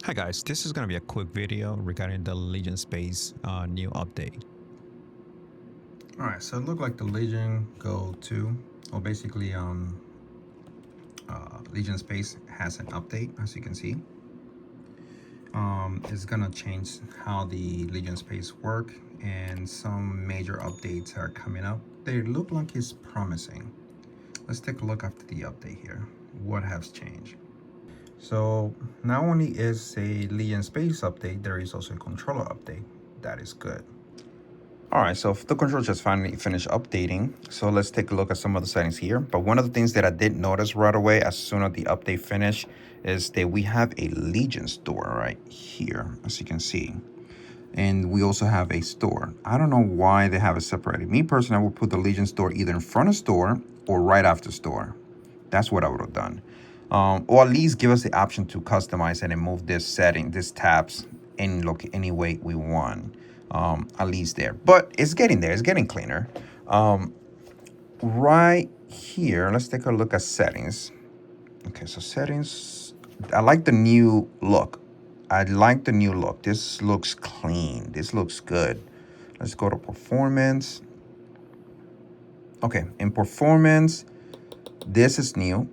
Hi guys, this is going to be a quick video regarding the Legion Space new update. Alright, so it looked like the Legion Go 2, or basically Legion Space has an update, as you can see. It's gonna change how the Legion Space work, and some major updates are coming up. They look like it's promising. Let's take a look after the update here. What has changed? So not only is a Legion Space update, there is also a controller update. That is good. All right, so the control just finally finished updating. So let's take a look at some of the settings here. But one of the things that I did notice right away as soon as the update finished is that we have a Legion store right here, as you can see. And we also have a store. I don't know why they have it separated. Me personally, I would put the Legion store either in front of store or right after store. That's what I would have done. Or at least give us the option to customize it and move this setting, these tabs, any way we want. At least there. But it's getting there. It's getting cleaner. Right here, let's take a look at settings. Okay, so settings. I like the new look. This looks clean. This looks good. Let's go to performance. Okay, in performance, this is new.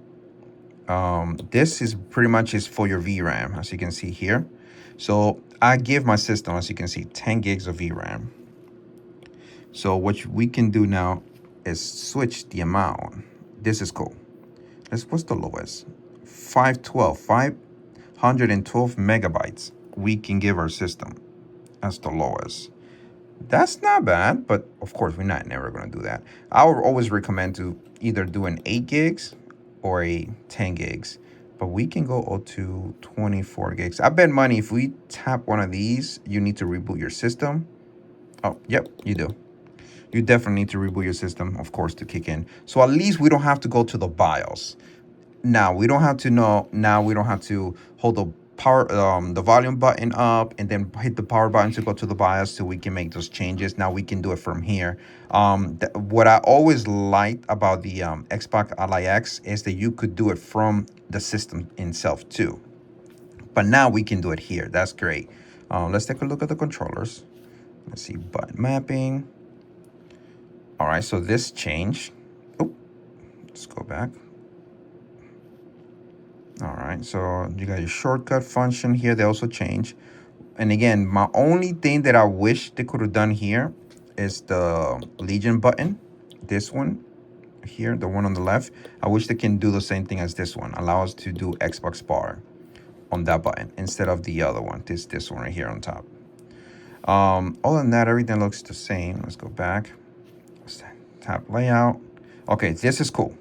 This is pretty much is for your VRAM, as you can see here. So I give my system, as you can see, 10 gigs of VRAM. So what we can do now is switch the amount. This is cool. What's the lowest? 512 megabytes we can give our system. That's the lowest. That's not bad, but of course we're never gonna do that. I would always recommend to either do an 8 gigs or a 10 gigs, but we can go up to 24 gigs. I bet money if we tap one of these, you need to reboot your system. Oh, yep, you do. You definitely need to reboot your system, of course, to kick in. So at least we don't have to go to the BIOS. Now we don't have to hold the power, the volume button up and then hit the power button to go to the BIOS so we can make those changes. Now we can do it from here. What I always liked about the Xbox Ally X is that you could do it from the system itself too. But now we can do it here. That's great. Let's take a look at the controllers. Let's see, button mapping. All right, so this changed. Oh, let's go back. All right, so you got your shortcut function here. They also change. And again, my only thing that I wish they could have done here is the Legion button. This one here, the one on the left. I wish they can do the same thing as this one. Allow us to do Xbox bar on that button instead of the other one. This one right here on top. Other than that, everything looks the same. Let's go back. Let's tap layout. Okay, this is cool.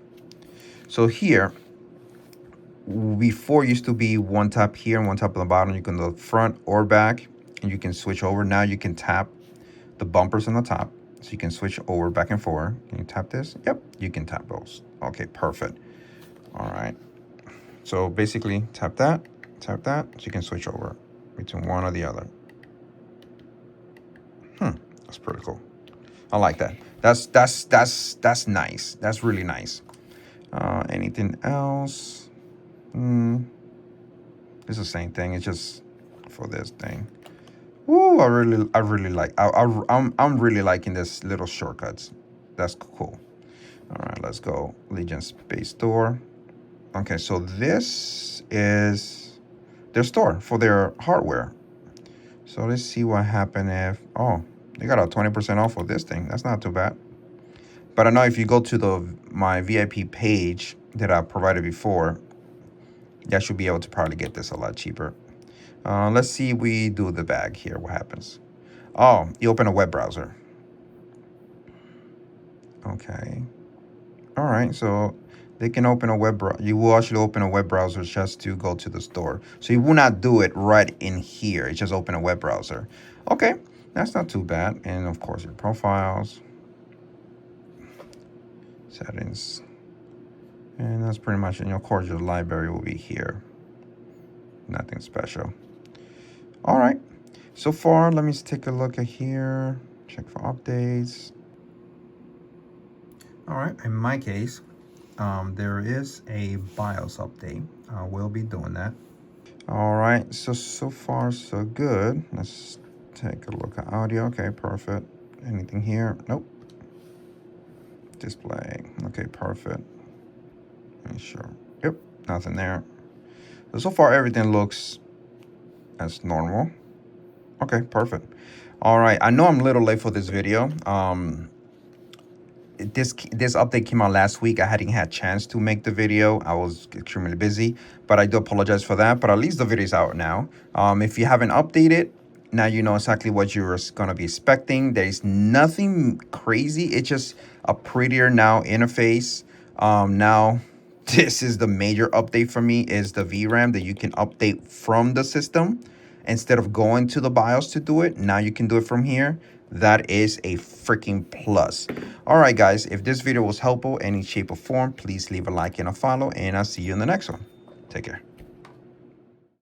So here, before used to be one tap here and one tap on the bottom. You can go front or back, and you can switch over. Now you can tap the bumpers on the top, so you can switch over back and forth. Can you tap this? Yep, you can tap those. Okay, perfect. All right. So basically, tap that, so you can switch over between one or the other. That's pretty cool. I like that. That's nice. That's really nice. Anything else? It's the same thing. It's just for this thing. Woo! I really like. I'm really liking this little shortcuts. That's cool. All right, let's go. Legion Space Store. Okay, so this is their store for their hardware. So let's see what happened if they got a 20% off of this thing. That's not too bad. But I know if you go to my VIP page that I provided before, I should be able to probably get this a lot cheaper. Let's see, we do the bag here. What happens? Oh, you open a web browser. Okay. All right, so they can open a web browser. You will actually open a web browser just to go to the store. So you will not do it right in here. It's just open a web browser. Okay, that's not too bad. And of course, your profiles, settings. And that's pretty much it. And of course, your library will be here. Nothing special. All right. So far, let me take a look at here. Check for updates. All right. In my case, there is a BIOS update. We'll be doing that. All right, so far so good. Let's take a look at audio. Okay, perfect. Anything here? Nope. Display. Okay, perfect. Make sure. Yep, nothing there. So far everything looks as normal. Okay, perfect. All right, I know I'm a little late for this video. This update came out last week. I hadn't had a chance to make the video. I was extremely busy, but I do apologize for that. But at least the video is out now. If you haven't updated, now you know exactly what you're gonna be expecting. There is nothing crazy. It's just a prettier now interface. Now this is the major update for me, is the VRAM that you can update from the system instead of going to the BIOS to do it. Now you can do it from here. That is a freaking plus. All right, guys, if this video was helpful in any shape or form, please leave a like and a follow, and I'll see you in the next one. Take care.